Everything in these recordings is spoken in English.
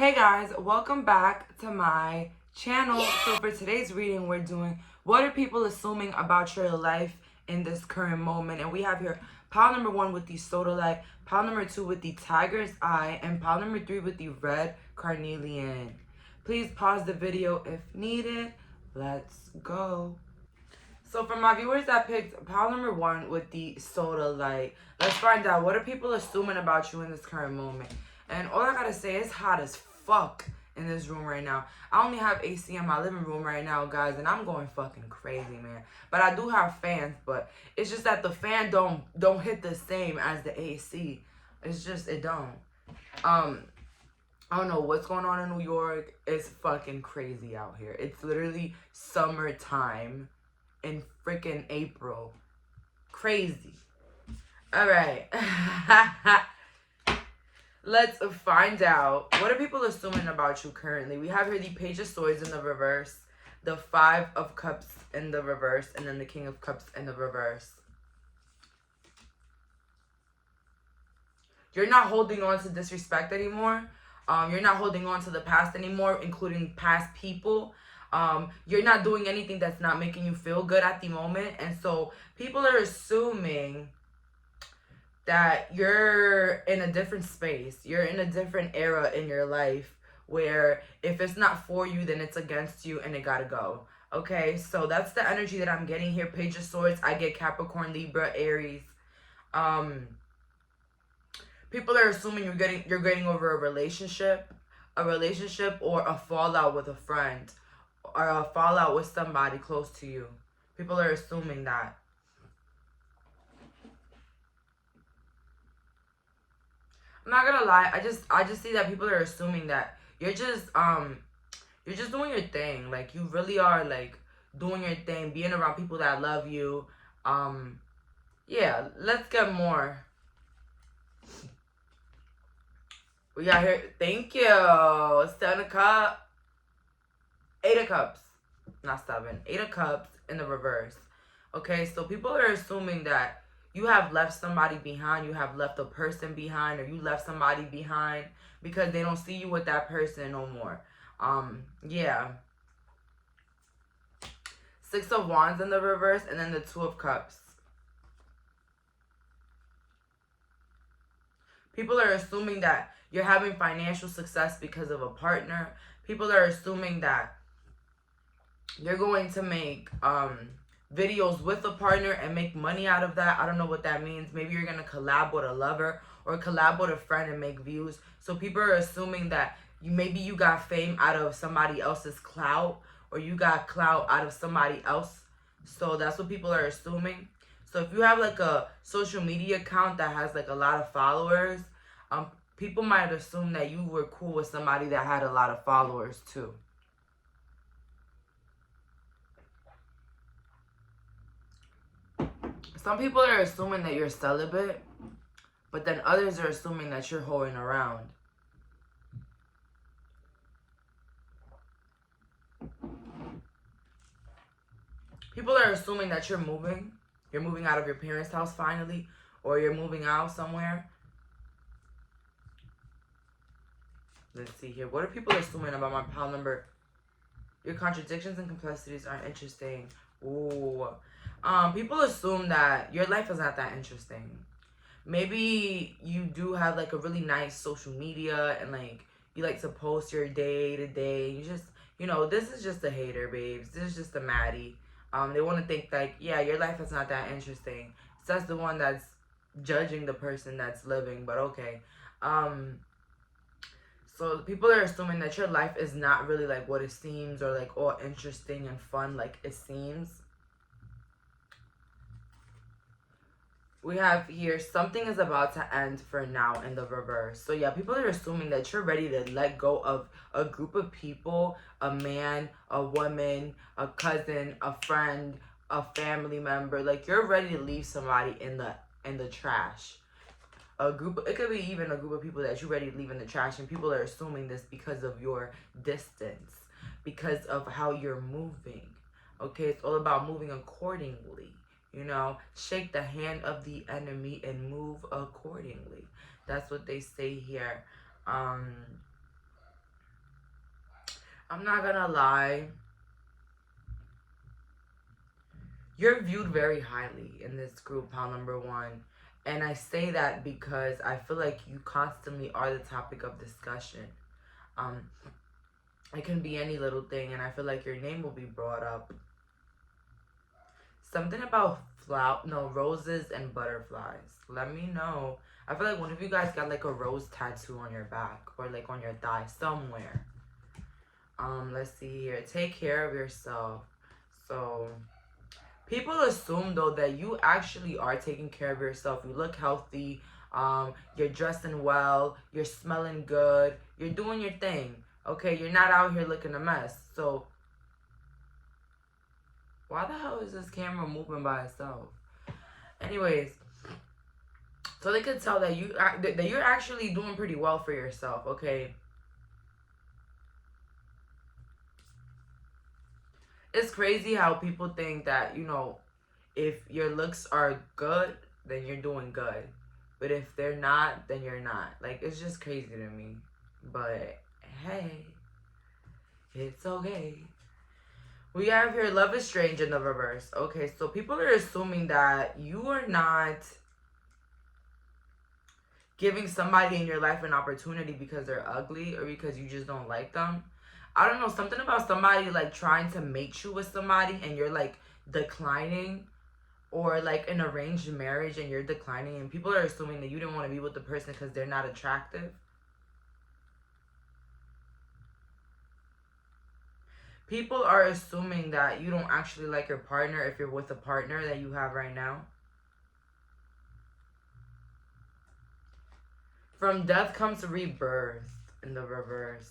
Hey guys, welcome back to my channel. So for today's reading, we're doing what are people assuming about your life in this current moment. And we have here pile number 1 with the sodalite, pile number 2 with the tiger's eye, and pile number 3 with the red carnelian. Please pause the video if needed. Let's go. So for my viewers that picked pile number 1 with the sodalite, let's find out what are people assuming about you in this current moment. And all I gotta say is hot as fuck in this room right now. I only have AC in my living room right now, guys, and I'm going fucking crazy, man. But I do have fans, but it's just that the fan don't hit the same as the AC. It's just, it don't. I don't know what's going on in New York. It's fucking crazy out here. It's literally summertime in freaking April. Crazy. All right. Let's find out. What are people assuming about you currently? We have here the Page of Swords in the reverse, the 5 of Cups in the reverse, and then the King of Cups in the reverse. You're not holding on to disrespect anymore. You're not holding on to the past anymore, including past people. You're not doing anything that's not making you feel good at the moment. And so people are assuming that you're in a different space. You're in a different era in your life where if it's not for you, then it's against you and it gotta go. Okay, so that's the energy that I'm getting here. Page of Swords, I get Capricorn, Libra, Aries. People are assuming you're getting over a relationship or a fallout with a friend or a fallout with somebody close to you. People are assuming that. I'm not gonna lie, I just see that people are assuming that you're just doing your thing. Like, you really are, like, doing your thing, being around people that love you. Yeah, let's get more. We got here, thank you, 7 of Cups, 8 of Cups, not 7, 8 of Cups in the reverse. Okay, so people are assuming that you have left somebody behind, you have left a person behind, or you left somebody behind because they don't see you with that person no more. Yeah. 6 of Wands in the reverse, and then the 2 of Cups. People are assuming that you're having financial success because of a partner. People are assuming that you're going to make videos with a partner and make money out of that. I don't know what that means. Maybe you're going to collab with a lover or collab with a friend and make views. So people are assuming that maybe you got fame out of somebody else's clout, or you got clout out of somebody else. So that's what people are assuming. So if you have like a social media account that has like a lot of followers, people might assume that you were cool with somebody that had a lot of followers too. Some people are assuming that you're celibate, but then others are assuming that you're hoeing around. People are assuming that you're moving. You're moving out of your parents' house finally, or you're moving out somewhere. Let's see here. What are people assuming about my pile number? Your contradictions and complexities are interesting. Ooh. People assume that your life is not that interesting. Maybe you do have like a really nice social media and like you like to post your day to day. You just, you know, this is just a hater, babes. This is just a Maddie. They want to think like, yeah, your life is not that interesting. So that's the one that's judging the person that's living, but okay. So people are assuming that your life is not really like what it seems, or like all interesting and fun like it seems. We have here, something is about to end for now in the reverse. So yeah, people are assuming that you're ready to let go of a group of people, a man, a woman, a cousin, a friend, a family member. Like, you're ready to leave somebody in the trash. A group, it could be even a group of people that you're ready to leave in the trash, and people are assuming this because of your distance, because of how you're moving. Okay, it's all about moving accordingly. You know, shake the hand of the enemy and move accordingly. That's what they say here. I'm not gonna lie. You're viewed very highly in this group, pile number one. And I say that because I feel like you constantly are the topic of discussion. It can be any little thing, and I feel like your name will be brought up. Something about roses and butterflies. Let me know. I feel like one of you guys got like a rose tattoo on your back or like on your thigh somewhere. Let's see here. Take care of yourself. So people assume though that you actually are taking care of yourself. You look healthy. You're dressing well. You're smelling good. You're doing your thing. Okay, you're not out here looking a mess. So why the hell is this camera moving by itself? Anyways, so they could tell that you're actually doing pretty well for yourself. Okay. It's crazy how people think that, you know, if your looks are good, then you're doing good. But if they're not, then you're not. Like, it's just crazy to me. But, hey, it's okay. We have here love is strange in the reverse. Okay, so people are assuming that you are not giving somebody in your life an opportunity because they're ugly or because you just don't like them. I don't know, something about somebody like trying to mate you with somebody and you're like declining, or like an arranged marriage and you're declining, and people are assuming that you didn't want to be with the person because they're not attractive. People are assuming that you don't actually like your partner if you're with a partner that you have right now. From death comes rebirth in the reverse.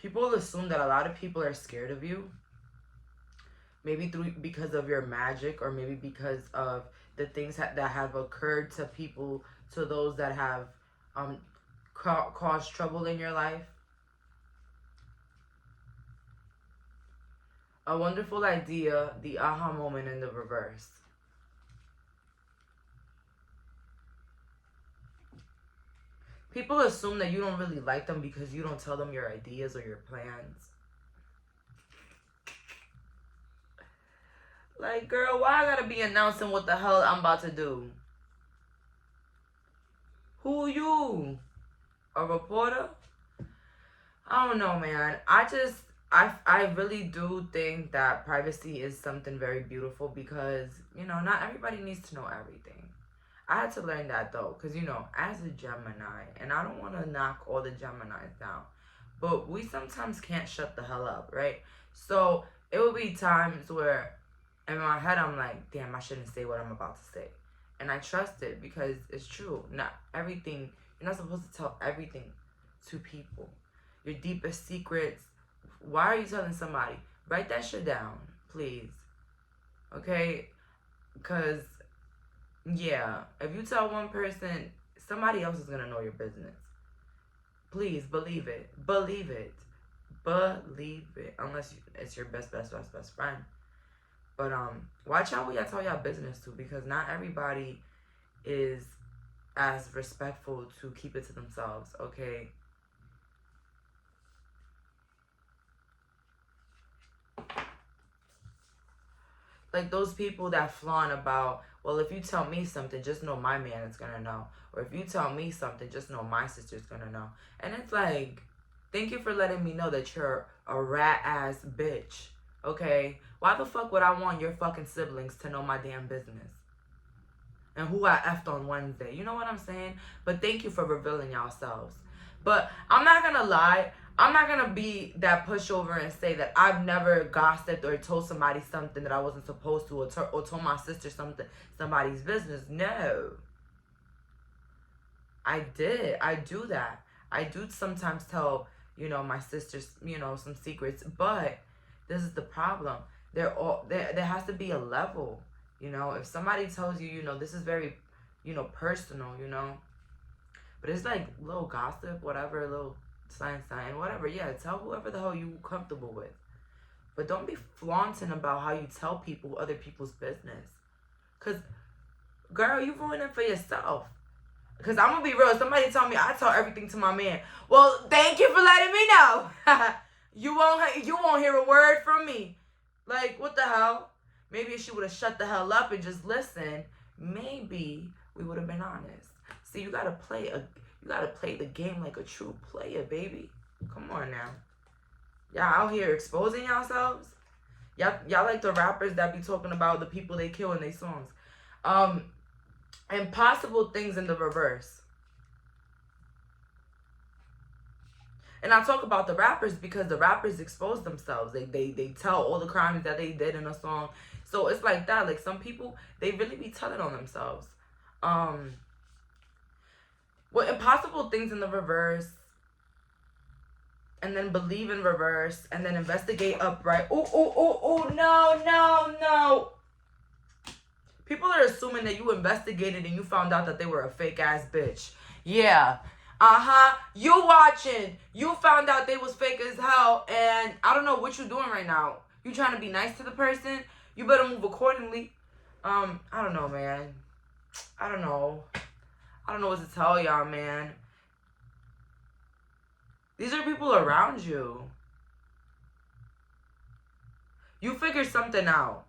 People assume that a lot of people are scared of you. Maybe because of your magic, or maybe because of the things that have occurred to people, to those that have caused trouble in your life. A wonderful idea, the aha moment in the reverse. People assume that you don't really like them because you don't tell them your ideas or your plans. Like, girl, why I gotta be announcing what the hell I'm about to do? Who you? A reporter? I don't know, man. I really do think that privacy is something very beautiful because, you know, not everybody needs to know everything. I had to learn that though, because, you know, as a Gemini, and I don't want to knock all the Geminis down, but we sometimes can't shut the hell up, right? So it will be times where in my head I'm like, damn, I shouldn't say what I'm about to say. And I trust it because it's true. Not everything, you're not supposed to tell everything to people. Your deepest secrets. Why are you telling somebody? Write that shit down, please. Okay? Because, yeah, if you tell one person, somebody else is going to know your business. Please, believe it. Believe it. Believe it. Unless it's your best friend. But, watch out who y'all tell y'all business to, because not everybody is as respectful to keep it to themselves, okay? Like those people that flaunt about, well, if you tell me something, just know my man is gonna know. Or if you tell me something, just know my sister's gonna know. And it's like, thank you for letting me know that you're a rat-ass bitch, okay? Why the fuck would I want your fucking siblings to know my damn business? And who I effed on Wednesday. You know what I'm saying? But thank you for revealing yourselves. But I'm not gonna lie. I'm not going to be that pushover and say that I've never gossiped or told somebody something that I wasn't supposed to, or told my sister somebody's business. No. I did. I do that. I do sometimes tell, you know, my sisters, you know, some secrets. But this is the problem. There has to be a level, you know. If somebody tells you, you know, this is very, you know, personal, you know. But it's like little gossip, whatever, little sign, whatever. Yeah, tell whoever the hell you comfortable with. But don't be flaunting about how you tell people other people's business. Because, girl, you ruin it for yourself. Because I'm going to be real. Somebody tell me I tell everything to my man. Well, thank you for letting me know. You won't hear a word from me. Like, what the hell? Maybe if she would have shut the hell up and just listened, maybe we would have been honest. See, you gotta play the game like a true player, baby. Come on now. Y'all out here exposing yourselves. Y'all like the rappers that be talking about the people they kill in their songs. Impossible things in the reverse. And I talk about the rappers because the rappers expose themselves. They tell all the crimes that they did in a song. So it's like that. Like some people, they really be telling on themselves. Well, impossible things in the reverse. And then believe in reverse. And then investigate upright. Oh, no. People are assuming that you investigated and you found out that they were a fake ass bitch. Yeah. You watching. You found out they was fake as hell. And I don't know what you doing right now. You trying to be nice to the person? You better move accordingly. I don't know, man. I don't know what to tell y'all, man. These are people around you. You figured something out.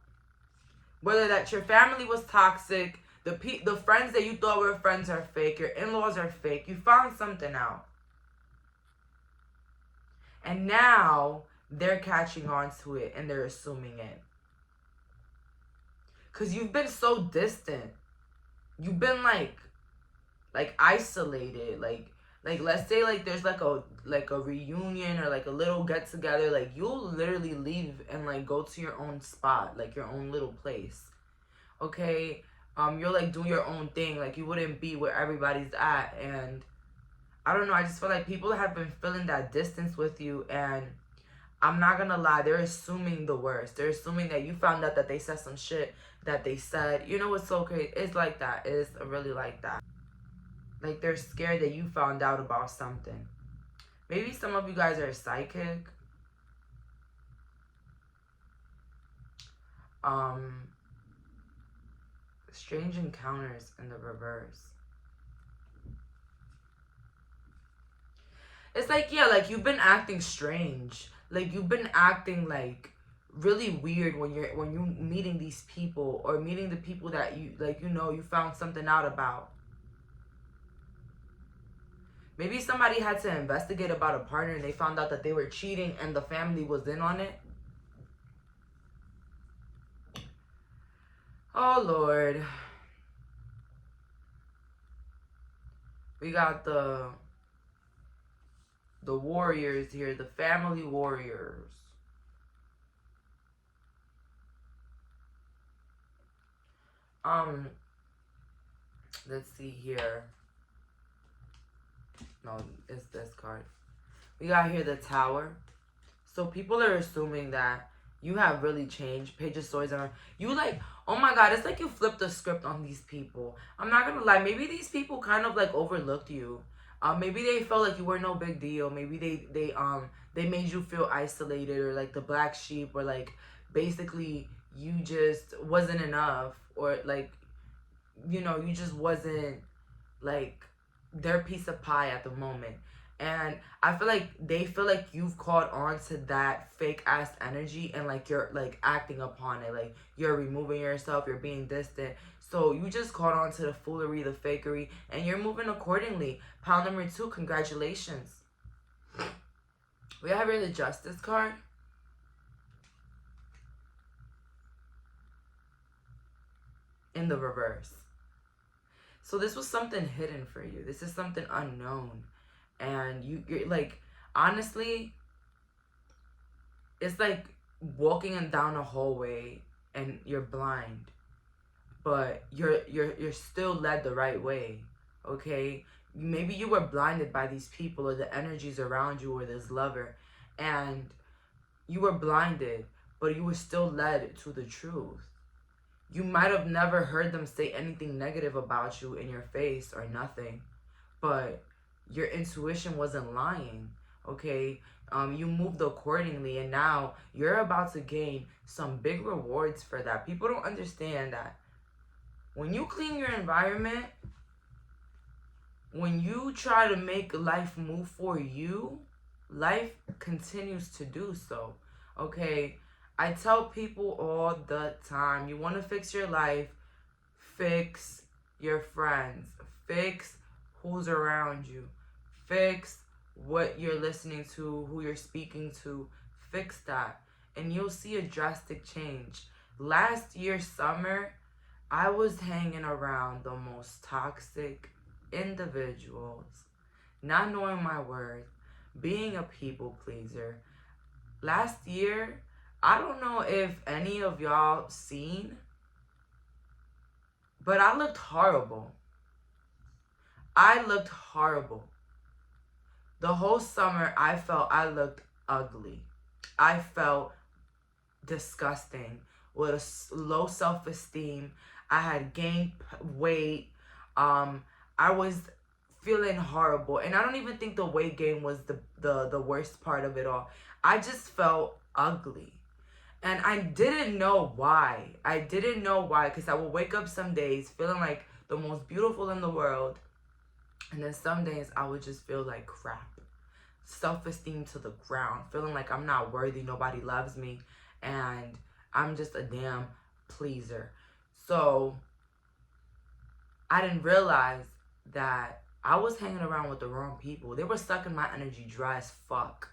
Whether that your family was toxic, the friends that you thought were friends are fake, your in-laws are fake. You found something out. And now they're catching on to it and they're assuming it. Because you've been so distant. You've been like isolated. Like let's say like there's like a reunion or like a little get together. Like you'll literally leave and like go to your own spot, like your own little place. Okay? You're like doing your own thing. Like you wouldn't be where everybody's at. And I don't know. I just feel like people have been feeling that distance with you. And I'm not gonna lie. They're assuming the worst. They're assuming that you found out that they said some shit that they said. You know what's so crazy? It's like that. It's really like that. Like they're scared that you found out about something. Maybe some of you guys are psychic. Strange encounters in the reverse. It's like, yeah, like you've been acting strange. Like you've been acting like really weird when you meeting these people or meeting the people that you like, you found something out about. Maybe somebody had to investigate about a partner and they found out that they were cheating and the family was in on it. Oh, Lord. We got the warriors here, the family warriors. Let's see here. No, it's this card. We got here the Tower. So people are assuming that you have really changed. Page of Swords. You like, oh my God, it's like you flipped the script on these people. I'm not gonna lie. Maybe these people kind of like overlooked you. Maybe they felt like you were no big deal. Maybe they made you feel isolated or like the black sheep or like basically you just wasn't enough or like, you just wasn't like their piece of pie at the moment. And I feel like they feel like you've caught on to that fake ass energy and like you're like acting upon it. Like you're removing yourself, you're being distant. So you just caught on to the foolery, the fakery, and you're moving accordingly. Pile number 2, congratulations. We have here the Justice card. In the reverse. So this was something hidden for you. This is something unknown. And you're like, honestly, it's like walking down a hallway and you're blind. But you're still led the right way. Okay? Maybe you were blinded by these people or the energies around you or this lover. And you were blinded, but you were still led to the truth. You might have never heard them say anything negative about you in your face or nothing, but your intuition wasn't lying, okay? You moved accordingly, and now you're about to gain some big rewards for that. People don't understand that when you clean your environment, when you try to make life move for you, life continues to do so. Okay? I tell people all the time, you want to fix your life, fix your friends, fix who's around you, fix what you're listening to, who you're speaking to, fix that, and you'll see a drastic change. Last year summer, I was hanging around the most toxic individuals, not knowing my worth, being a people pleaser. Last year, I don't know if any of y'all seen, but I looked horrible. I looked horrible. The whole summer, I felt I looked ugly. I felt disgusting with a low self-esteem. I had gained weight. I was feeling horrible. And I don't even think the weight gain was the worst part of it all. I just felt ugly. And I didn't know why. I didn't know why, because I would wake up some days feeling like the most beautiful in the world. And then some days I would just feel like crap. Self-esteem to the ground. Feeling like I'm not worthy. Nobody loves me. And I'm just a damn pleaser. So I didn't realize that I was hanging around with the wrong people. They were sucking my energy dry as fuck.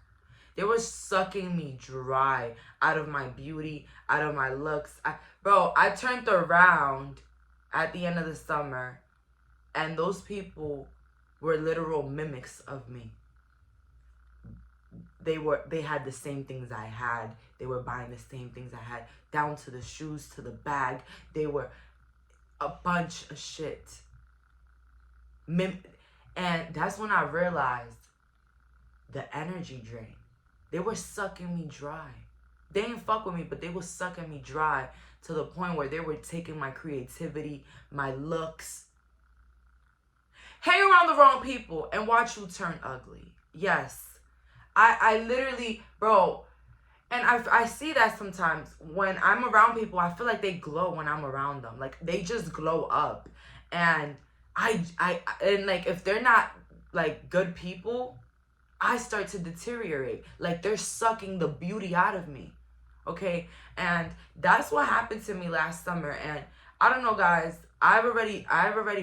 They were sucking me dry out of my beauty, out of my looks. I turned around at the end of the summer, and those people were literal mimics of me. They had the same things I had. They were buying the same things I had, down to the shoes, to the bag. They were a bunch of shit. And that's when I realized the energy drain. They were sucking me dry. They didn't fuck with me, but they were sucking me dry to the point where they were taking my creativity, my looks. Hang around the wrong people and watch you turn ugly. Yes. I literally, bro, and I see that sometimes when I'm around people, I feel like they glow when I'm around them. Like, they just glow up. And and like, if they're not like good people, I start to deteriorate. Like, they're sucking the beauty out of me. Okay? And that's what happened to me last summer. And I don't know, guys. I've already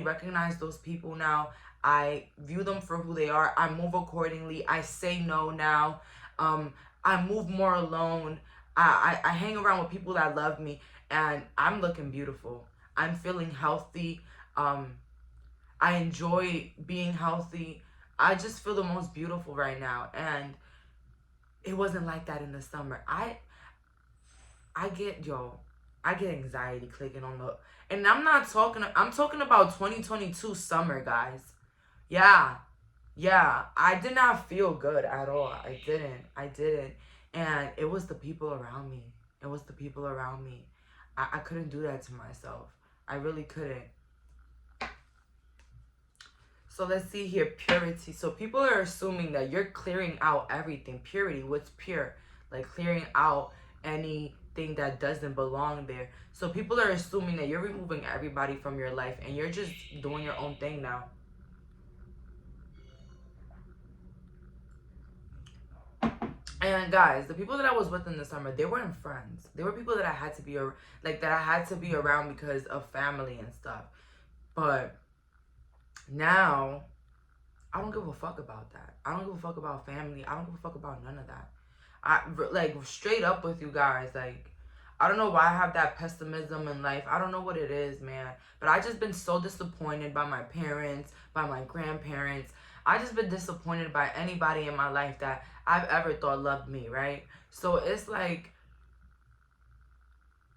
recognized those people now. I view them for who they are. I move accordingly. I say no now. I move more alone. I hang around with people that love me. And I'm looking beautiful. I'm feeling healthy. I enjoy being healthy. I just feel the most beautiful right now. And it wasn't like that in the summer. I get anxiety clicking on the, and I'm talking about 2022 summer, guys. Yeah. I did not feel good at all. I didn't. And it was the people around me. I couldn't do that to myself. I really couldn't. So let's see here, purity. So people are assuming that you're clearing out everything. Purity, what's pure? Like, clearing out anything that doesn't belong there. So people are assuming that you're removing everybody from your life and you're just doing your own thing now. And guys, the people that I was with in the summer, they weren't friends. They were people that I had to be around because of family and stuff. But now, I don't give a fuck about that. I don't give a fuck about family. I don't give a fuck about none of that. Like, straight up with you guys, like, I don't know why I have that pessimism in life. I don't know what it is, man. But I just been so disappointed by my parents, by my grandparents. I just been disappointed by anybody in my life that I've ever thought loved me, right? So it's like,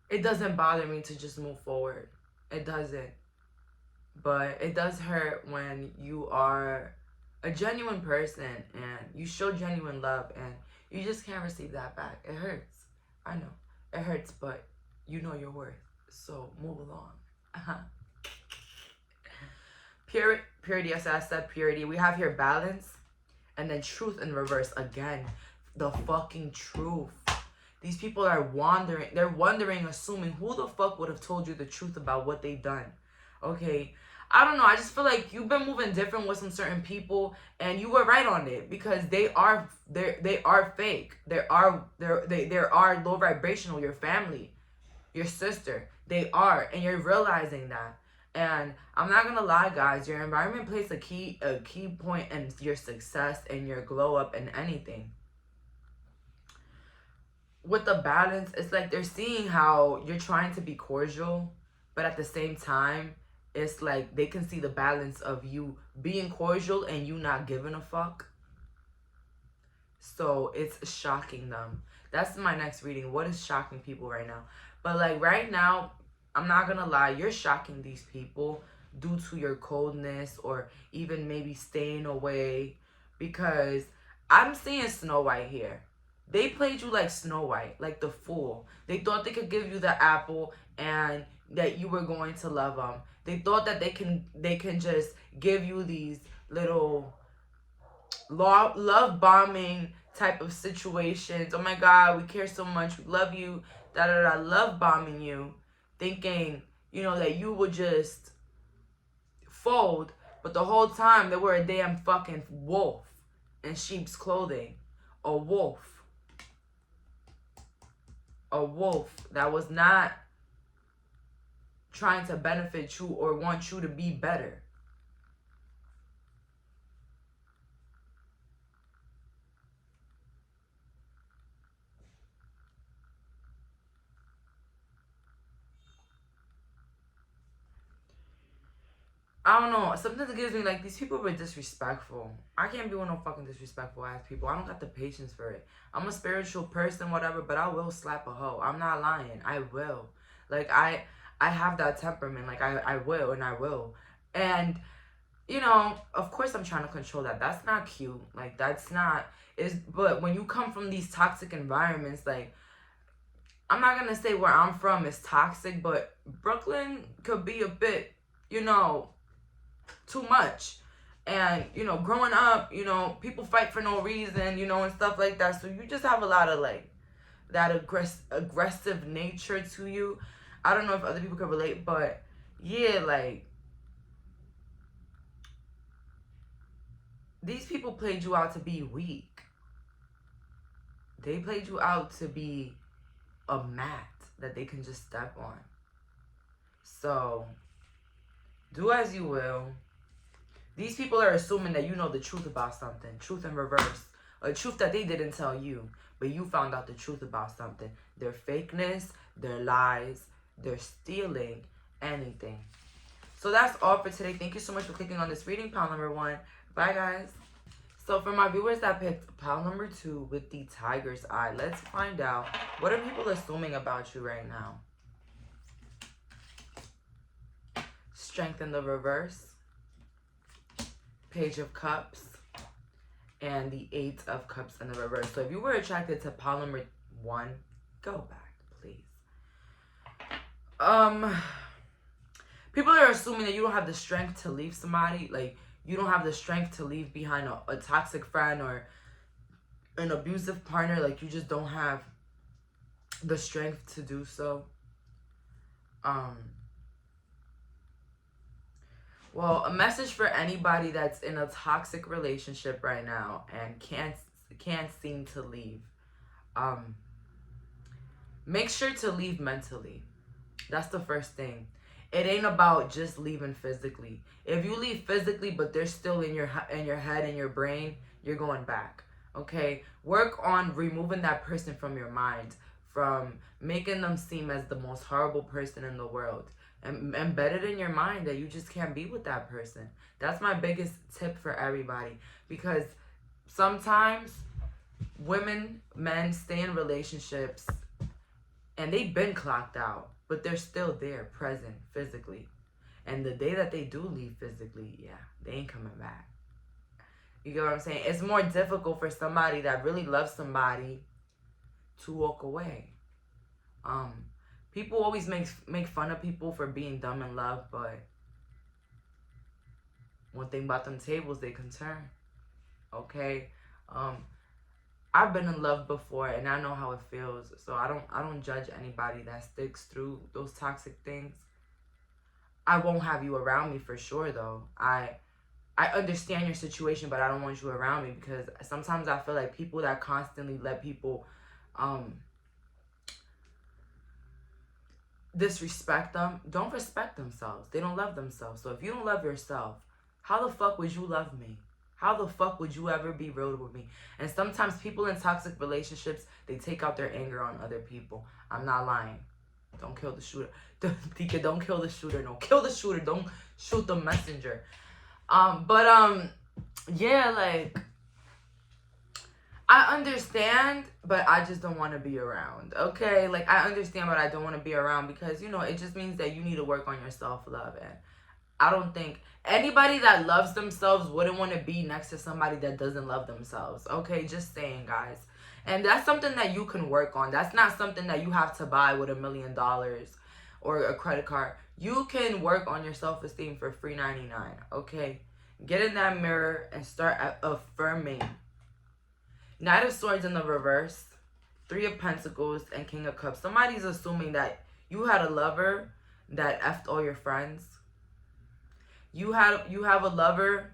it doesn't bother me to just move forward. It doesn't. But it does hurt when you are a genuine person and you show genuine love and you just can't receive that back. It hurts. I know. It hurts, but you know your worth. So move along. Purity, as I said, purity. We have here balance and then truth in reverse again. The fucking truth. These people are wandering. They're wondering, assuming who the fuck would have told you the truth about what they've done. Okay, I don't know. I just feel like you've been moving different with some certain people, and you were right on it because they are fake. They are low vibrational. Your family, your sister, they are, and you're realizing that. And I'm not gonna lie, guys. Your environment plays a key point in your success and your glow up and anything. With the balance, it's like they're seeing how you're trying to be cordial, but at the same time, it's like they can see the balance of you being cordial and you not giving a fuck. So it's shocking them. That's my next reading. What is shocking people right now? But like right now, I'm not gonna lie, you're shocking these people due to your coldness or even maybe staying away, because I'm seeing Snow White here. They played you like Snow White, like the fool. They thought they could give you the apple and that you were going to love them. They thought that they can just give you these little love bombing type of situations. Oh my God, we care so much, we love you, da da da, love bombing you, thinking, you know, that you would just fold, but the whole time they were a damn fucking wolf in sheep's clothing. A wolf. A wolf that was not trying to benefit you or want you to be better. I don't know. Sometimes it gives me like these people were disrespectful. I can't be with no fucking disrespectful ass people. I don't got the patience for it. I'm a spiritual person, whatever, but I will slap a hoe. I'm not lying. I will. Like I have that temperament. Like I will and I will. And you know, of course I'm trying to control that. That's not cute. Like that's not is but when you come from these toxic environments, like I'm not gonna say where I'm from is toxic, but Brooklyn could be a bit, you know, too much. And you know, growing up, you know, people fight for no reason, you know, and stuff like that. So you just have a lot of like that aggressive nature to you. I don't know if other people can relate, but yeah, like these people played you out to be weak. They played you out to be a mat that they can just step on. So do as you will. These people are assuming that you know the truth about something. Truth in reverse. A truth that they didn't tell you, but you found out the truth about something. Their fakeness, their lies, their stealing, anything. So that's all for today. Thank you so much for clicking on this reading, pile number 1. Bye, guys. So for my viewers that picked pile number 2 with the tiger's eye, let's find out what are people assuming about you right now. Strength in the reverse. Page of Cups, and the 8 of Cups in the reverse. So if you were attracted to pile number 1, go back, please. People are assuming that you don't have the strength to leave somebody. Like, you don't have the strength to leave behind a toxic friend or an abusive partner. Like, you just don't have the strength to do so. Well, a message for anybody that's in a toxic relationship right now and can't seem to leave. Make sure to leave mentally. That's the first thing. It ain't about just leaving physically. If you leave physically, but they're still in your head and your brain, you're going back. Okay? Work on removing that person from your mind, from making them seem as the most horrible person in the world. And embed it in your mind that you just can't be with that person. That's my biggest tip for everybody. Because sometimes women, men stay in relationships and they've been clocked out, but they're still there, present, physically. And the day that they do leave physically, yeah, they ain't coming back. You get what I'm saying? It's more difficult for somebody that really loves somebody to walk away. People always make fun of people for being dumb in love, but one thing about them tables, they can turn. Okay? I've been in love before and I know how it feels. So I don't judge anybody that sticks through those toxic things. I won't have you around me for sure, though. I understand your situation, but I don't want you around me, because sometimes I feel like people that constantly let people disrespect them don't respect themselves. They don't love themselves. So if you don't love yourself, how the fuck would you love me? How the fuck would you ever be real with me? And sometimes people in toxic relationships, they take out their anger on other people. I'm not lying. Don't kill the shooter. Tika, don't kill the shooter. No, kill the shooter. Don't shoot the messenger. Yeah, like, I understand, but I just don't want to be around, okay? Like, I understand, but I don't want to be around, because, you know, it just means that you need to work on your self-love. And I don't think anybody that loves themselves wouldn't want to be next to somebody that doesn't love themselves, okay? Just saying, guys. And that's something that you can work on. That's not something that you have to buy with $1 million or a credit card. You can work on your self-esteem for free 99, okay? Get in that mirror and start affirming. Knight of Swords in the reverse, Three of Pentacles, and King of Cups. Somebody's assuming that you had a lover that effed all your friends. You have a lover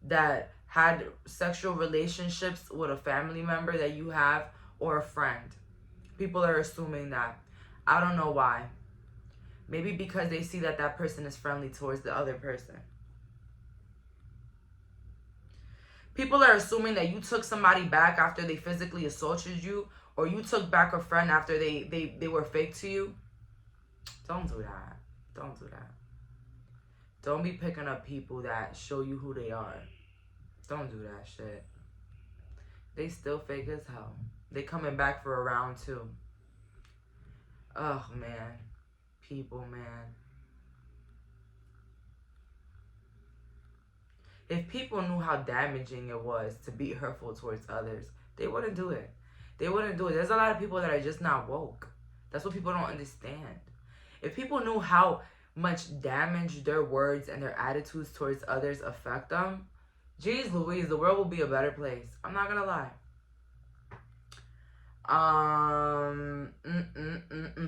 that had sexual relationships with a family member that you have, or a friend. People are assuming that. I don't know why. Maybe because they see that that person is friendly towards the other person. People are assuming that you took somebody back after they physically assaulted you, or you took back a friend after they were fake to you. Don't do that. Don't do that. Don't be picking up people that show you who they are. Don't do that shit. They still fake as hell. They coming back for a round 2. Oh, man. People, man. If people knew how damaging it was to be hurtful towards others, they wouldn't do it. They wouldn't do it. There's a lot of people that are just not woke. That's what people don't understand. If people knew how much damage their words and their attitudes towards others affect them, geez Louise, the world will be a better place. I'm not gonna lie.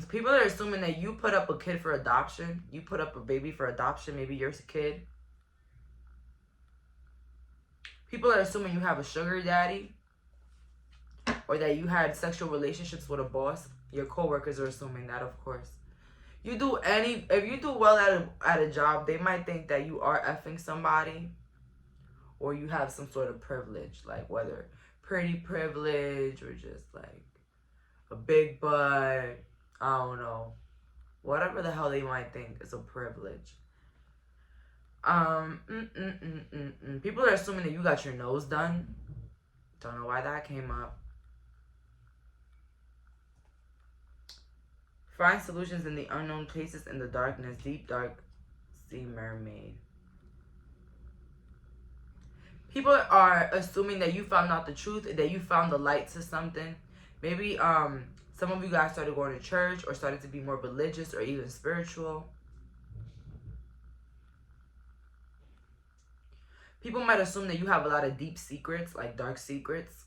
People are assuming that you put up a kid for adoption. You put up a baby for adoption. Maybe you're a kid. People are assuming you have a sugar daddy, or that you had sexual relationships with a boss. Your coworkers are assuming that, of course. If you do well at a job, they might think that you are effing somebody, or you have some sort of privilege, like whether pretty privilege or just like a big butt. I don't know. Whatever the hell they might think is a privilege. People are assuming that you got your nose done. Don't know why that came up. Find solutions in the unknown places in the darkness. Deep dark sea mermaid. People are assuming that you found out the truth, that you found the light to something. Maybe some of you guys started going to church, or started to be more religious, or even spiritual. People might assume that you have a lot of deep secrets, like dark secrets.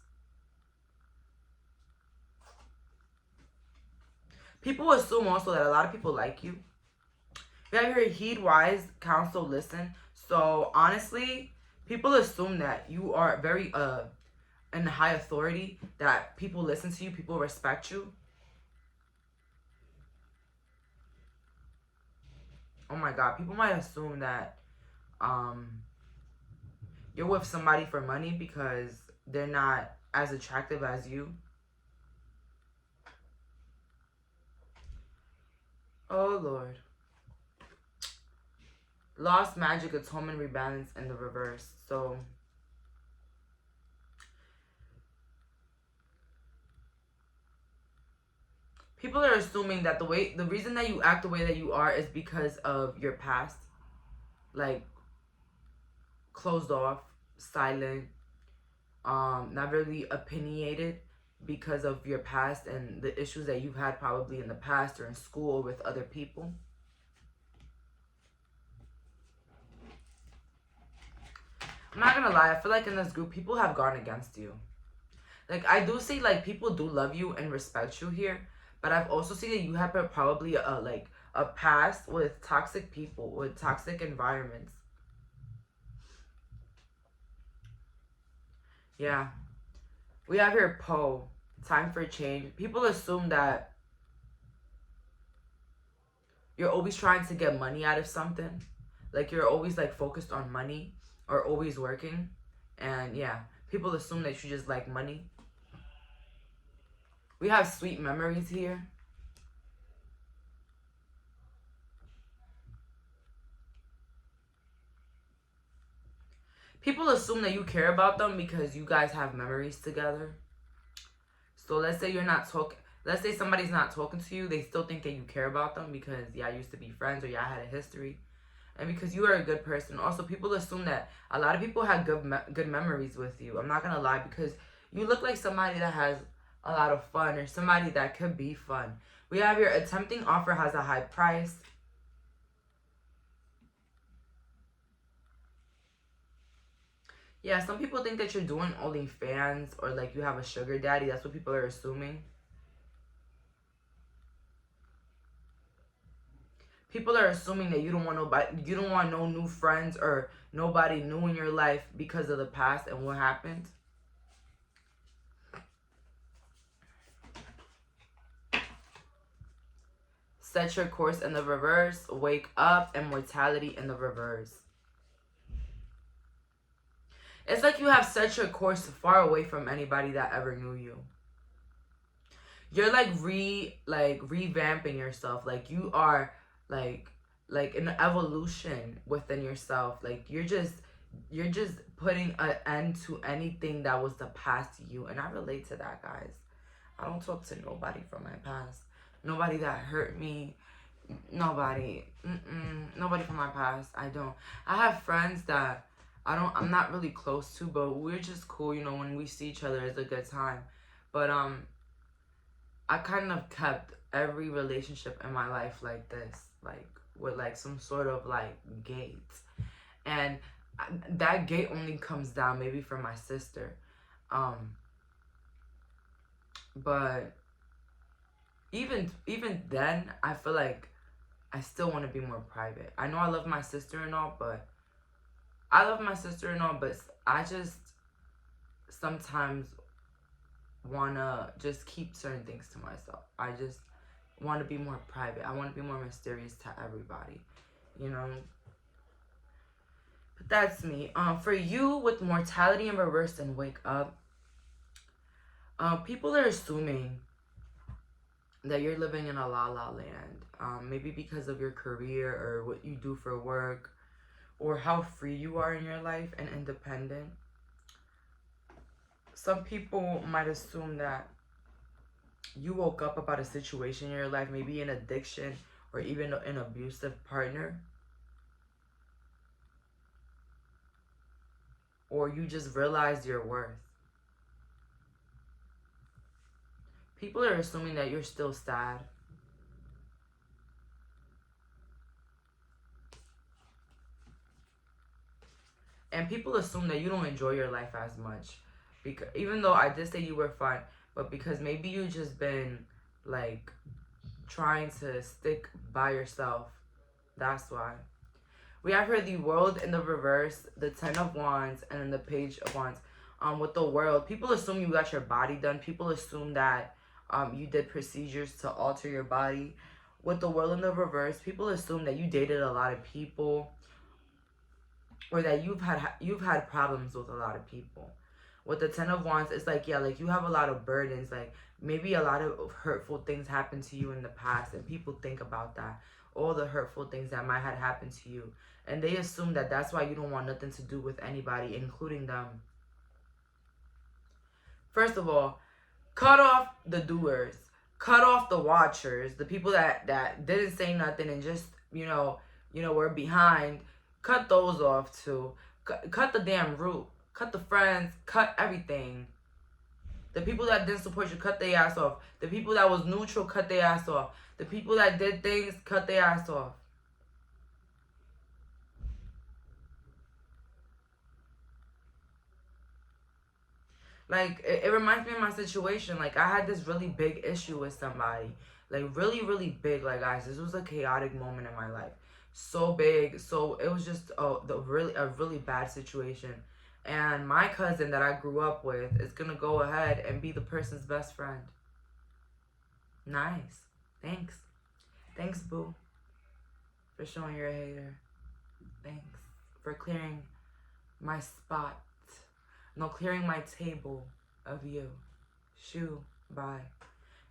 People assume also that a lot of people like you. We have here, heed wise, counsel, listen. So honestly, people assume that you are very in high authority, that people listen to you, people respect you. Oh my God, people might assume that you're with somebody for money because they're not as attractive as you. Oh, Lord. Lost magic, atonement, rebalance, and the reverse. So, people are assuming that the reason that you act the way that you are is because of your past. Like, closed off, silent, not really opinionated because of your past and the issues that you've had probably in the past or in school or with other people. I'm not gonna lie, I feel like in this group, people have gone against you. Like, I do see, like, people do love you and respect you here, but I've also seen that you have probably, a past with toxic people, with toxic environments. Yeah. We have here Poe. Time for change. People assume that you're always trying to get money out of something. Like you're always like focused on money or always working. And yeah, people assume that you just like money. We have sweet memories here. People assume that you care about them because you guys have memories together. So let's say you're not talking. Let's say somebody's not talking to you. They still think that you care about them because y'all used to be friends or y'all had a history. And because you are a good person. Also, people assume that a lot of people have good memories with you. I'm not going to lie, because you look like somebody that has a lot of fun or somebody that could be fun. We have your attempting offer has a high price. Yeah, some people think that you're doing OnlyFans or like you have a sugar daddy. That's what people are assuming. People are assuming that you don't want nobody, you don't want no new friends or nobody new in your life because of the past and what happened. Set your course in the reverse. Wake up, and mortality in the reverse. It's like you have set your course far away from anybody that ever knew you. You're like revamping yourself. Like you are like an evolution within yourself. Like you're just putting an end to anything that was the past to you. And I relate to that, guys. I don't talk to nobody from my past. Nobody that hurt me. Nobody. Nobody from my past. I don't. I have friends that I'm not really close to, but we're just cool, you know, when we see each other, it's a good time. But I kind of kept every relationship in my life like this, like with like some sort of like gate. And that gate only comes down maybe for my sister. But even then, I feel like I still want to be more private. I know I love my sister and all, but I just sometimes want to just keep certain things to myself. I just want to be more private. I want to be more mysterious to everybody, you know. But that's me. For you, with mortality in reverse and wake up, people are assuming that you're living in a la-la land. Maybe because of your career or what you do for work, or how free you are in your life and independent. Some people might assume that you woke up about a situation in your life, maybe an addiction or even an abusive partner. Or you just realized your worth. People are assuming that you're still sad. And people assume that you don't enjoy your life as much. Because even though I did say you were fun, but because maybe you just been like trying to stick by yourself. That's why. We have here the World in the reverse, the 10 of Wands, and then the Page of Wands. With the World, people assume you got your body done. People assume that you did procedures to alter your body. With the World in the reverse, people assume that you dated a lot of people, or that you've had problems with a lot of people. With the 10 of Wands, it's like, yeah, like you have a lot of burdens. Like maybe a lot of hurtful things happened to you in the past, and people think about that. All the hurtful things that might have happened to you. And they assume that that's why you don't want nothing to do with anybody, including them. First of all, cut off the doers. Cut off the watchers. The people that didn't say nothing and just, you know, were behind. Cut those off too. Cut the damn root. Cut the friends. Cut everything. The people that didn't support you, cut their ass off. The people that was neutral, cut their ass off. The people that did things, cut their ass off. Like, it reminds me of my situation. Like, I had this really big issue with somebody. Like, really, really big. Like, guys, this was a chaotic moment in my life. So big. So, it was just a really bad situation. And my cousin that I grew up with is going to go ahead and be the person's best friend. Nice. Thanks. Thanks, boo. For showing you're a hater. Thanks. For clearing my spot. No, clearing my table of you. Shoo. Bye.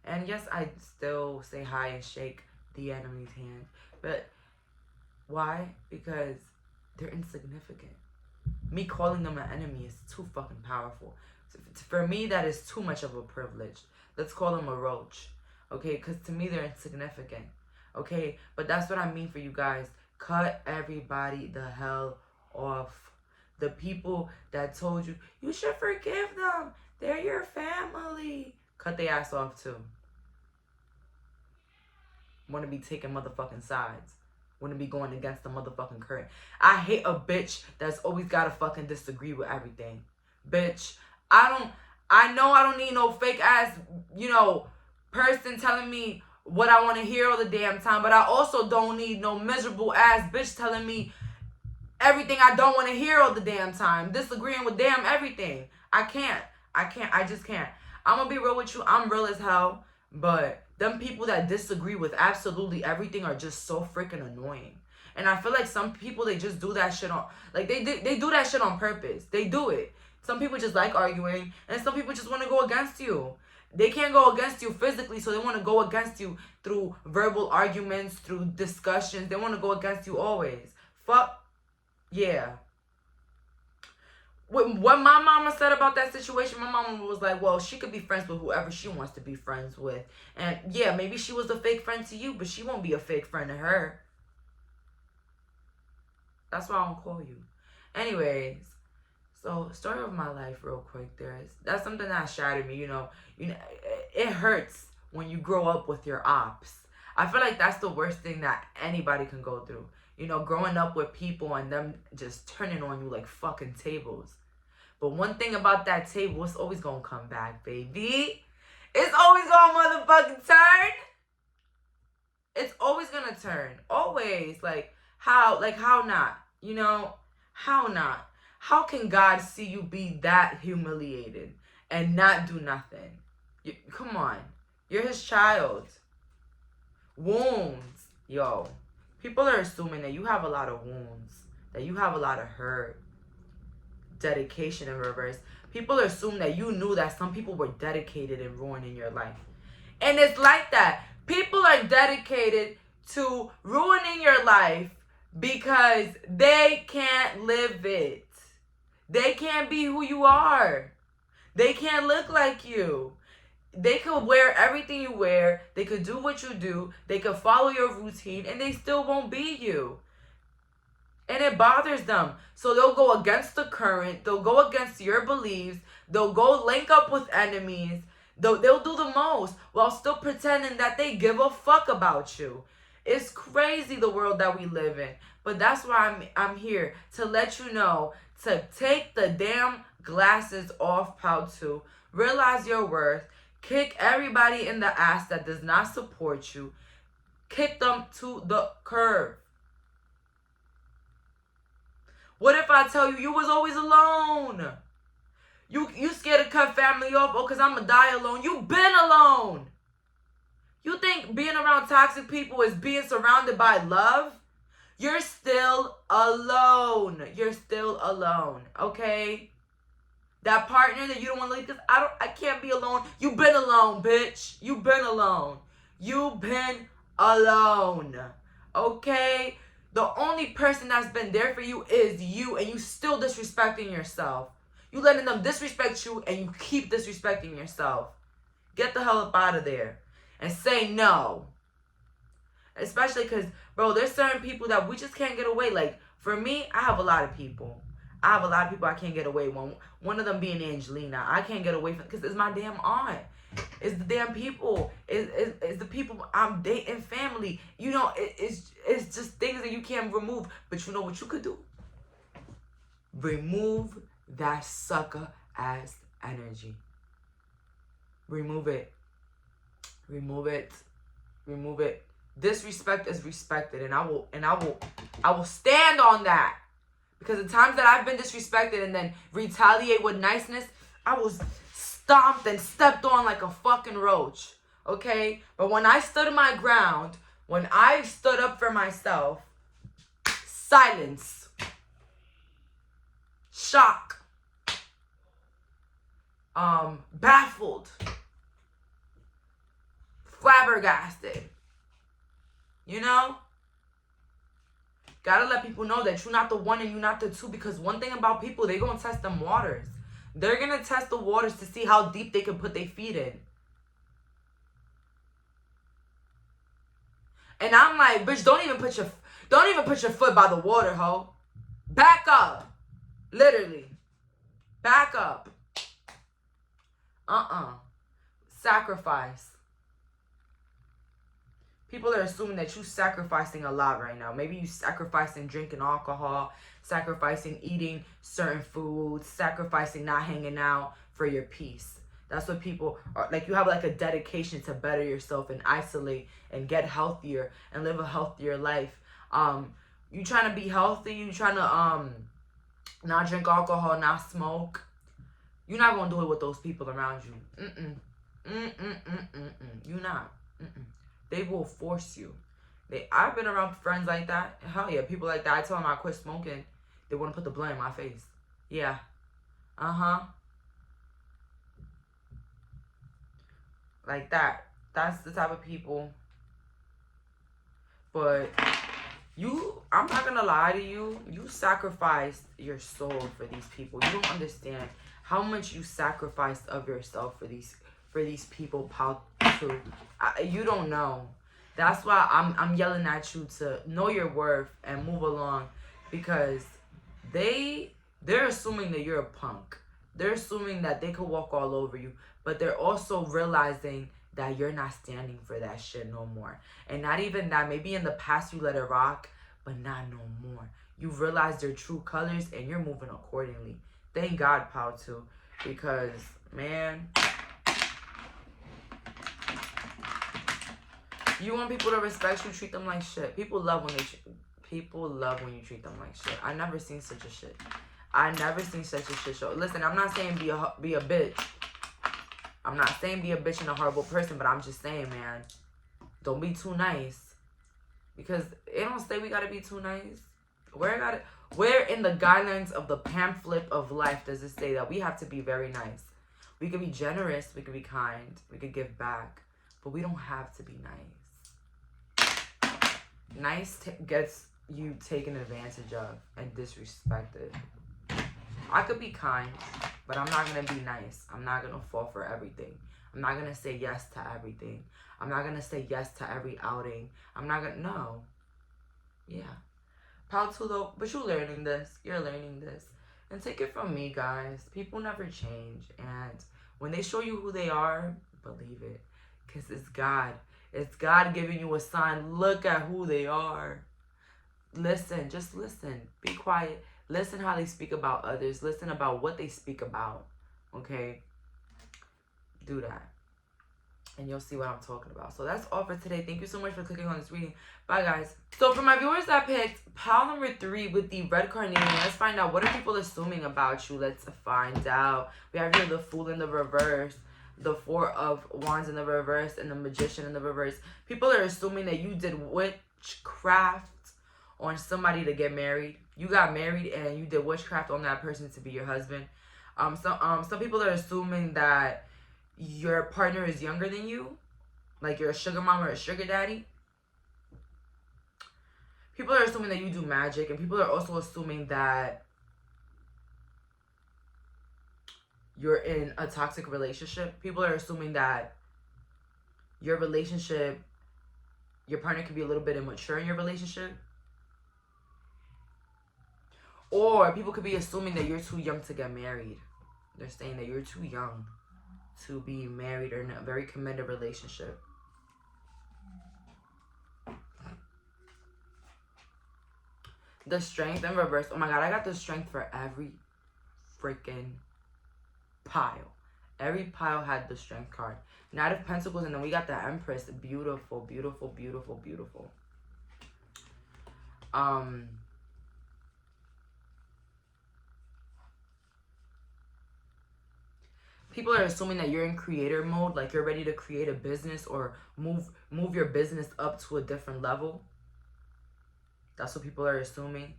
And yes, I still say hi and shake the enemy's hand. But why? Because they're insignificant. Me calling them an enemy is too fucking powerful. For me, that is too much of a privilege. Let's call them a roach. Okay? Because to me, they're insignificant. Okay? But that's what I mean for you guys. Cut everybody the hell off. The people that told you, you should forgive them. They're your family. Cut their ass off too. Want to be taking motherfucking sides. Want to be going against the motherfucking current. I hate a bitch that's always got to fucking disagree with everything. Bitch, I know I don't need no fake ass, person telling me what I want to hear all the damn time. But I also don't need no miserable ass bitch telling me everything I don't want to hear all the damn time. Disagreeing with damn everything. I just can't. I'm going to be real with you. I'm real as hell. But them people that disagree with absolutely everything are just so freaking annoying. And I feel like some people, they just do that shit on, like, they do that shit on purpose. They do it. Some people just like arguing, and some people just want to go against you. They can't go against you physically, so they want to go against you through verbal arguments, through discussions. They want to go against you always. Fuck. Yeah. What my mama said about that situation, my mama was like, well, she could be friends with whoever she wants to be friends with. And yeah, maybe she was a fake friend to you, but she won't be a fake friend to her. That's why I don't call you. Anyways, so story of my life real quick. That's something that shattered me, it hurts when you grow up with your ops. I feel like that's the worst thing that anybody can go through. Growing up with people and them just turning on you like fucking tables. But one thing about that table, it's always gonna come back, baby. It's always gonna motherfucking turn. It's always gonna turn. Always. How not? How not? How can God see you be that humiliated and not do nothing? Come on. You're his child. Wounds. Yo. People are assuming that you have a lot of wounds, that you have a lot of hurt, dedication in reverse. People assume that you knew that some people were dedicated in ruining your life. And it's like that. People are dedicated to ruining your life because they can't live it. They can't be who you are. They can't look like you. They could wear everything you wear. They could do what you do. They could follow your routine, and they still won't be you. And it bothers them. So they'll go against the current. They'll go against your beliefs. They'll go link up with enemies. They'll do the most while still pretending that they give a fuck about you. It's crazy, the world that we live in. But that's why I'm here to let you know to take the damn glasses off, Pow 2. Realize your worth. Kick everybody in the ass that does not support you. Kick them to the curb. What if I tell you was always alone? You scared to cut family off? Oh, because I'm going to die alone. You've been alone. You think being around toxic people is being surrounded by love? You're still alone. You're still alone, okay? That partner that you don't want to leave because I can't be alone. You've been alone, bitch. You've been alone. You've been alone. Okay? The only person that's been there for you is you, and you still disrespecting yourself. You letting them disrespect you, and you keep disrespecting yourself. Get the hell up out of there. And say no. Especially because, bro, there's certain people that we just can't get away. Like, for me, I have a lot of people. I can't get away. One of them being Angelina. I can't get away from, because it's my damn aunt. It's the damn people. It's the people I'm dating, family. It's just things that you can't remove. But you know what you could do? Remove that sucker ass energy. Remove it. Remove it. Remove it. Disrespect is respected, and I will stand on that. Because the times that I've been disrespected and then retaliate with niceness, I was stomped and stepped on like a fucking roach. Okay? But when I stood my ground, when I stood up for myself, silence, shock, baffled, flabbergasted. You know? Gotta let people know that you're not the one and you're not the two. Because one thing about people, they gonna test them waters. They're gonna test the waters to see how deep they can put their feet in. And I'm like, bitch, don't even put your foot by the water, ho. Back up. Literally. Back up. Sacrifice. People are assuming that you're sacrificing a lot right now. Maybe you sacrificing drinking alcohol, sacrificing eating certain foods, sacrificing not hanging out for your peace. That's what people are like. You have like a dedication to better yourself and isolate and get healthier and live a healthier life. You trying to be healthy. You trying to not drink alcohol, not smoke. You're not gonna do it with those people around you. You're not. They will force you. I've been around friends like that. Hell yeah, people like that. I tell them I quit smoking. They want to put the blunt in my face. Yeah. Like that. That's the type of people. But I'm not going to lie to you. You sacrificed your soul for these people. You don't understand how much you sacrificed of yourself for these people, pal. You don't know. That's why I'm yelling at you to know your worth and move along, because they're assuming that you're a punk. They're assuming that they could walk all over you, but they're also realizing that you're not standing for that shit no more. And not even that, maybe in the past you let it rock, but not no more. You've realized their true colors and you're moving accordingly. Thank God, pal, too, because man, you want people to respect you, treat them like shit. People love when you treat them like shit. I never seen such a shit. I never seen such a shit show. Listen, I'm not saying be a bitch. I'm not saying be a bitch and a horrible person, but I'm just saying, man, don't be too nice. Because it don't say we gotta be too nice. Where in the guidelines of the pamphlet of life does it say that we have to be very nice? We could be generous, we could be kind, we could give back, but we don't have to be nice. Nice gets you taken advantage of and disrespected. I could be kind, but I'm not going to be nice. I'm not going to fall for everything. I'm not going to say yes to everything. I'm not going to say yes to every outing. I'm not going to, no. Yeah. Proud to though, but you're learning this. You're learning this. And take it from me, guys. People never change. And when they show you who they are, believe it. Because it's God. It's God giving you a sign. Look at who they are. Listen. Just listen. Be quiet. Listen how they speak about others. Listen about what they speak about. Okay? Do that. And you'll see what I'm talking about. So that's all for today. Thank you so much for clicking on this reading. Bye, guys. So for my viewers that picked pile number 3 with the red carnelian, let's find out, what are people assuming about you? Let's find out. We have here the Fool in the reverse, the 4 of Wands in the reverse, and the Magician in the reverse. People are assuming that you did witchcraft on somebody to get married. You got married and you did witchcraft on that person to be your husband. Some people are assuming that your partner is younger than you, like you're a sugar mom or a sugar daddy. People are assuming that you do magic, and people are also assuming that you're in a toxic relationship. People are assuming that your relationship, your partner could be a little bit immature in your relationship. Or people could be assuming that you're too young to get married. They're saying that you're too young to be married or in a very committed relationship. The Strength in reverse. Oh my God, I got the Strength for every freaking pile. Every pile had the Strength card. Knight of Pentacles, and then we got the Empress. Beautiful, beautiful, beautiful, beautiful. People are assuming that you're in creator mode, like you're ready to create a business or move your business up to a different level. That's what people are assuming.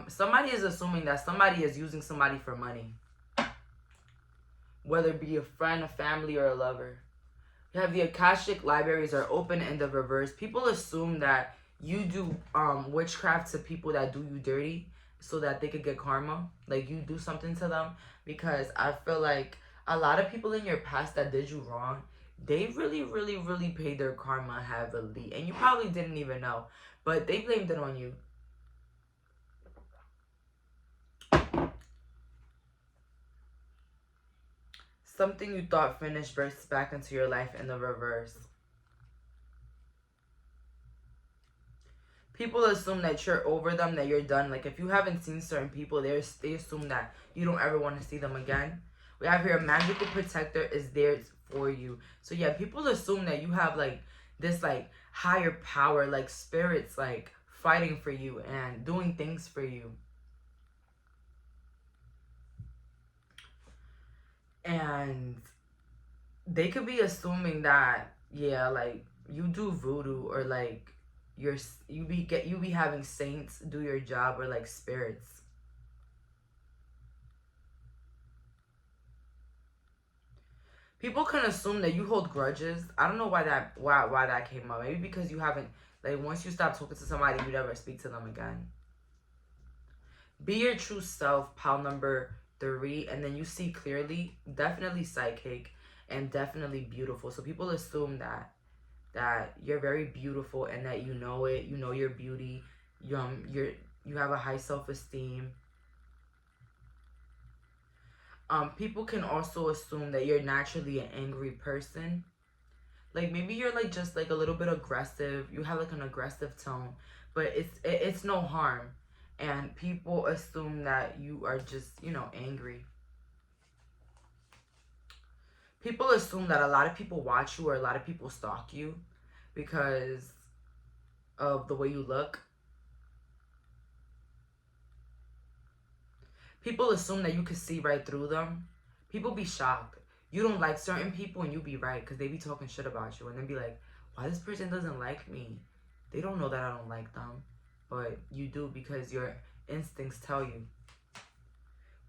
Somebody is assuming that somebody is using somebody for money, whether it be a friend, a family, or a lover. You have the Akashic libraries are open in the reverse. People assume that you do witchcraft to people that do you dirty so that they could get karma. Like you do something to them, because I feel like a lot of people in your past that did you wrong, they really, really, really paid their karma heavily. And you probably didn't even know, but they blamed it on you. Something you thought finished bursts back into your life in the reverse. People assume that you're over them, that you're done. Like if you haven't seen certain people, they assume that you don't ever want to see them again. We have here a magical protector is there for you. So yeah, people assume that you have like this like higher power, like spirits like fighting for you and doing things for you. And they could be assuming that, yeah, like you do voodoo, or like you be having saints do your job, or like spirits. People can assume that you hold grudges. I don't know why that came up. Maybe because you haven't, like, once you stop talking to somebody, you never speak to them again. Be your true self, pile number 3, and then you see clearly. Definitely psychic and definitely beautiful. So people assume that you're very beautiful and that you know it. You know your beauty. You have a high self-esteem. People can also assume that you're naturally an angry person. Like maybe you're like just like a little bit aggressive. You have like an aggressive tone, but it's no harm. And people assume that you are just, you know, angry. People assume that a lot of people watch you, or a lot of people stalk you because of the way you look. People assume that you can see right through them. People be shocked. You don't like certain people and you be right, because they be talking shit about you and then be like, why this person doesn't like me? They don't know that I don't like them. But you do, because your instincts tell you.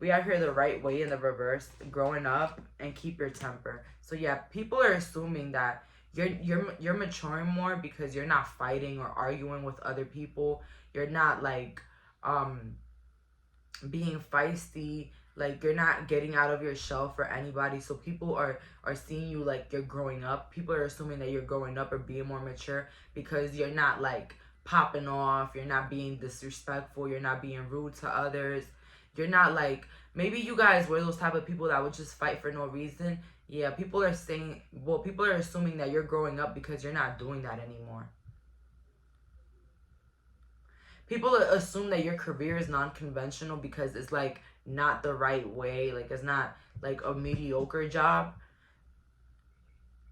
We are here the right way in the reverse, growing up, and keep your temper. So yeah, people are assuming that you're maturing more because you're not fighting or arguing with other people. You're not like being feisty, like you're not getting out of your shell for anybody. So people are seeing you like you're growing up. People are assuming that you're growing up or being more mature because you're not like popping off, you're not being disrespectful, you're not being rude to others, you're not like, maybe you guys were those type of people that would just fight for no reason. Yeah, people are saying, well, people are assuming that you're growing up because you're not doing that anymore. People assume that your career is non-conventional because it's like not the right way, like it's not like a mediocre job.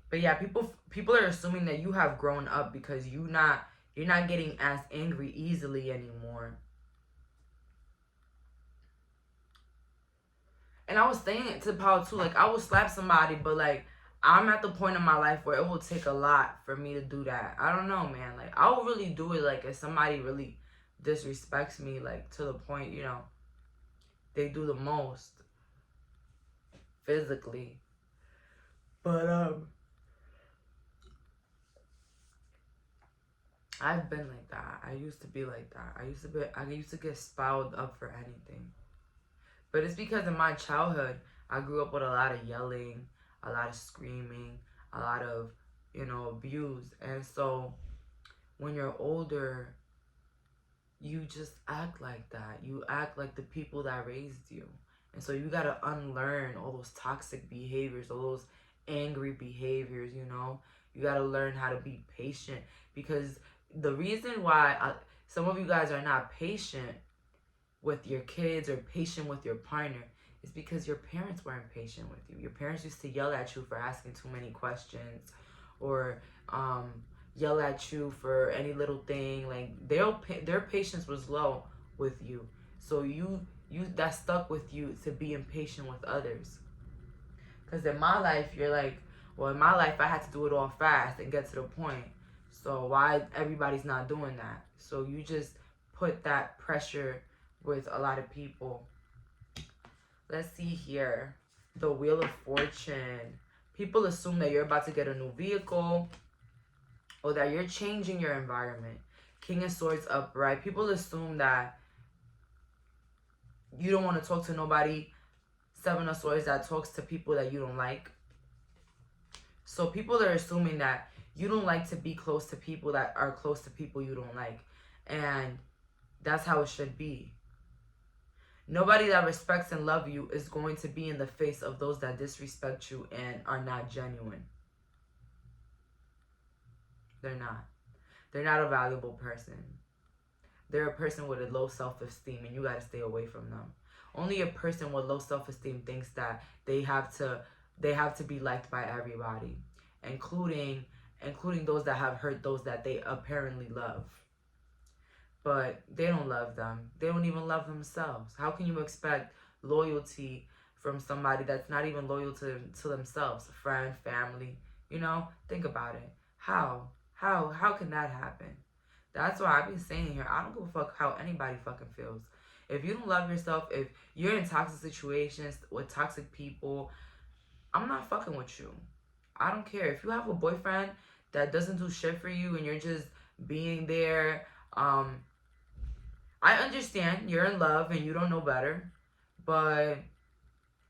But yeah, people are assuming that you have grown up because you're not getting as angry easily anymore. And I was saying it to Paul too, like I will slap somebody, but like I'm at the point in my life where it will take a lot for me to do that. I don't know, man. Like I will really do it like if somebody really disrespects me, like to the point, you know, they do the most physically. But I've been like that. I used to be like that. I used to get spouted up for anything. But it's because in my childhood, I grew up with a lot of yelling, a lot of screaming, a lot of, you know, abuse. And so when you're older, you just act like that. You act like the people that raised you. And so you got to unlearn all those toxic behaviors, all those angry behaviors, you know. You got to learn how to be patient, because the reason why some of you guys are not patient with your kids or patient with your partner It's because your parents were impatient with you. Your parents used to yell at you for asking too many questions, or yell at you for any little thing. Like their patience was low with you, so you that stuck with you to be impatient with others. Because in my life, you're like, well, in my life, I had to do it all fast and get to the point. So why everybody's not doing that? So you just put that pressure with a lot of people. Let's see here. The Wheel of Fortune. People assume that you're about to get a new vehicle or that you're changing your environment. King of Swords upright. People assume that you don't want to talk to nobody. Seven of Swords, that talks to people that you don't like. So people are assuming that you don't like to be close to people that are close to people you don't like. And that's how it should be. Nobody that respects and loves you is going to be in the face of those that disrespect you and are not genuine. They're not. They're not a valuable person. They're a person with a low self-esteem, and you got to stay away from them. Only a person with low self-esteem thinks that they have to be liked by everybody, including those that have hurt those that they apparently love. But they don't love them. They don't even love themselves. How can you expect loyalty from somebody that's not even loyal to themselves? A friend, family, you know? Think about it. How can that happen? That's why I've been saying here, I don't give a fuck how anybody fucking feels. If you don't love yourself, if you're in toxic situations with toxic people, I'm not fucking with you. I don't care. If you have a boyfriend that doesn't do shit for you and you're just being there, I understand you're in love and you don't know better, but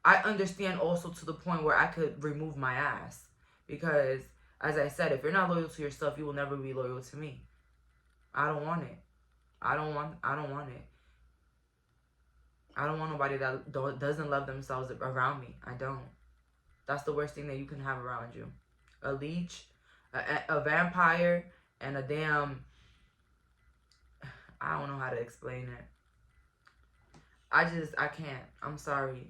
I understand also to the point where I could remove my ass. Because, as I said, if you're not loyal to yourself, you will never be loyal to me. I don't want it. I don't want it. I don't want nobody that doesn't love themselves around me. I don't. That's the worst thing that you can have around you. A leech, a vampire, and a damn... I don't know how to explain it. I can't. I'm sorry.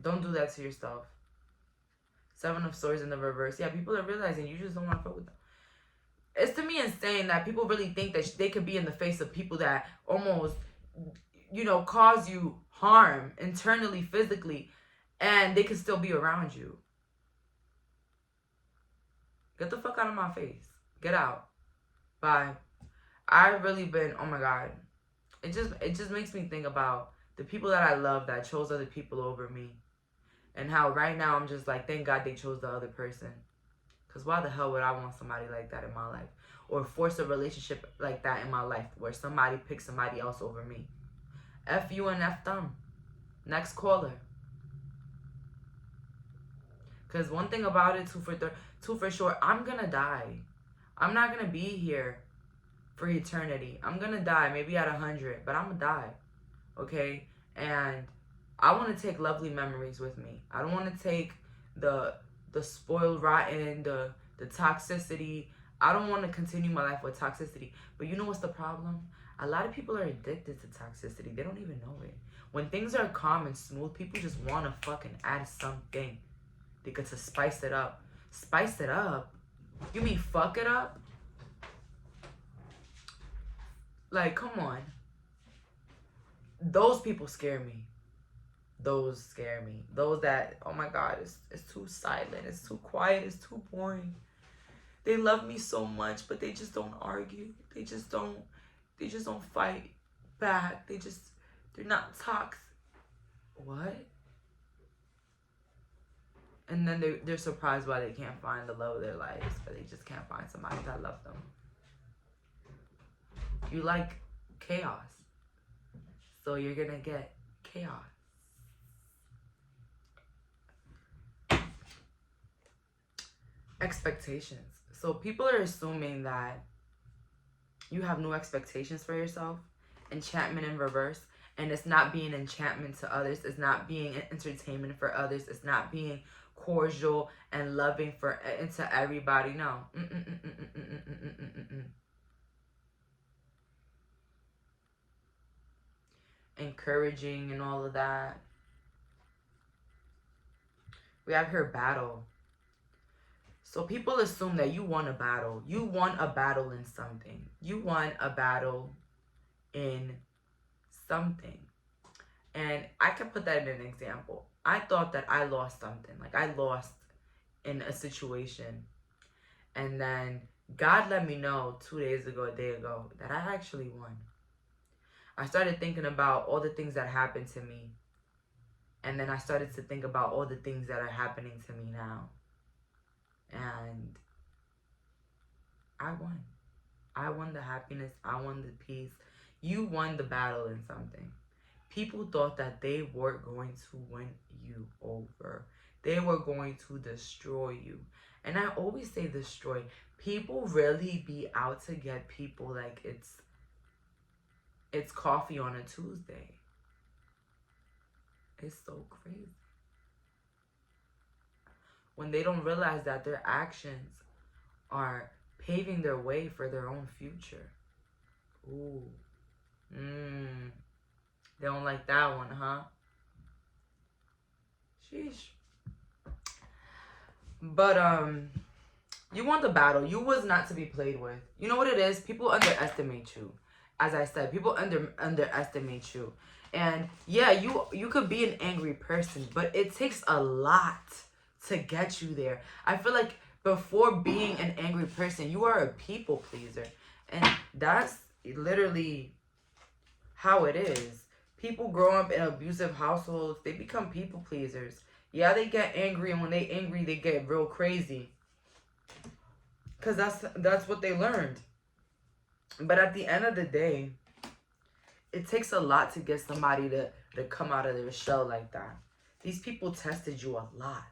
Don't do that to yourself. Seven of Swords in the reverse. Yeah, people are realizing you just don't want to fuck with them. It's to me insane that people really think that they could be in the face of people that almost, you know, cause you harm internally, physically, and they can still be around you. Get the fuck out of my face. Get out. Bye. I've really been, oh my God. It just makes me think about the people that I love that chose other people over me. And how right now I'm just like, thank God they chose the other person. Because why the hell would I want somebody like that in my life? Or force a relationship like that in my life where somebody picks somebody else over me? F you and F them. Next caller. Because one thing about it, two for sure, I'm going to die. I'm not going to be here for eternity. I'm going to die, maybe at 100, but I'm going to die. Okay? And I want to take lovely memories with me. I don't want to take the spoiled rotten, the toxicity. I don't want to continue my life with toxicity. But you know what's the problem? A lot of people are addicted to toxicity. They don't even know it. When things are calm and smooth, people just want to fucking add something. They get to spice it up. Spice it up? You mean fuck it up? Like, come on. Those people scare me. Those scare me. Those that, oh my God, it's too silent. It's too quiet. It's too boring. They love me so much, but they just don't argue. They just don't fight back. They're not toxic. What? And then they're surprised why they can't find the love of their lives, but they just can't find somebody that loves them. You like chaos, so you're gonna get chaos. Expectations. So people are assuming that you have no expectations for yourself. Enchantment in reverse. And it's not being enchantment to others. It's not being entertainment for others. It's not being cordial and loving into everybody. No. Encouraging and all of that. We have here battle. So people assume that you won a battle. You won a battle in something. You won a battle in something. And I can put that in an example. I thought that I lost something. Like I lost in a situation. And then God let me know 2 days ago, a day ago, that I actually won. I started thinking about all the things that happened to me. And then I started to think about all the things that are happening to me now. And I won. I won the happiness. I won the peace. You won the battle in something. People thought that they were going to win you over. They were going to destroy you. And I always say destroy. People really be out to get people like it's coffee on a Tuesday. It's so crazy. When they don't realize that their actions are paving their way for their own future. Ooh. They don't like that one, huh? Sheesh. But, you won the battle. You was not to be played with. You know what it is? People underestimate you. As I said, people underestimate you. And yeah, you could be an angry person, but it takes a lot to get you there. I feel like before being an angry person, you are a people pleaser. And that's literally how it is. People grow up in abusive households. They become people pleasers. Yeah, they get angry, and when they angry, they get real crazy. Because that's what they learned. But at the end of the day, it takes a lot to get somebody to come out of their shell like that. These people tested you a lot.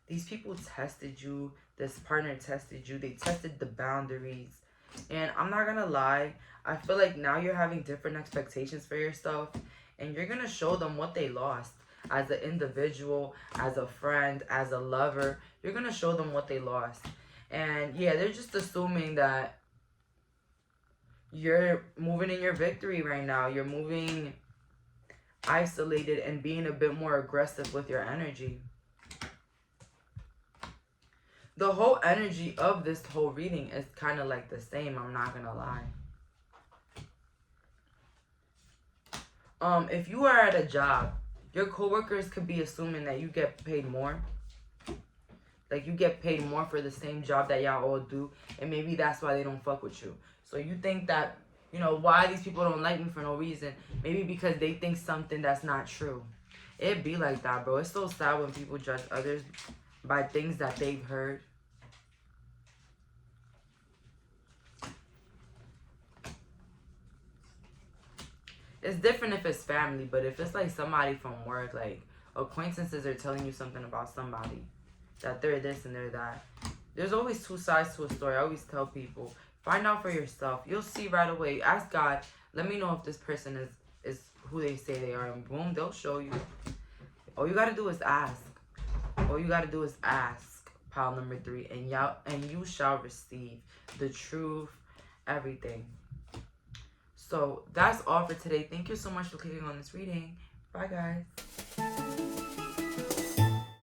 These people tested you. This partner tested you. They tested the boundaries. And I'm not going to lie. I feel like now you're having different expectations for yourself. And you're going to show them what they lost. As an individual, as a friend, as a lover. You're going to show them what they lost. And yeah, they're just assuming that you're moving in your victory right now. You're moving isolated and being a bit more aggressive with your energy. The whole energy of this whole reading is kind of like the same. I'm not going to lie. If you are at a job, your coworkers could be assuming that you get paid more. Like you get paid more for the same job that y'all all do. And maybe that's why they don't fuck with you. So you think that, you know, why these people don't like me for no reason. Maybe because they think something that's not true. It be like that, bro. It's so sad when people judge others by things that they've heard. It's different if it's family, but if it's like somebody from work, like acquaintances are telling you something about somebody, that they're this and they're that. There's always two sides to a story. I always tell people, find out for yourself. You'll see right away. Ask God, let me know if this person is who they say they are. And boom, they'll show you. All you got to do is ask. All you got to do is ask. Pile number 3. And you shall receive the truth, everything. So that's all for today. Thank you so much for clicking on this reading. Bye, guys.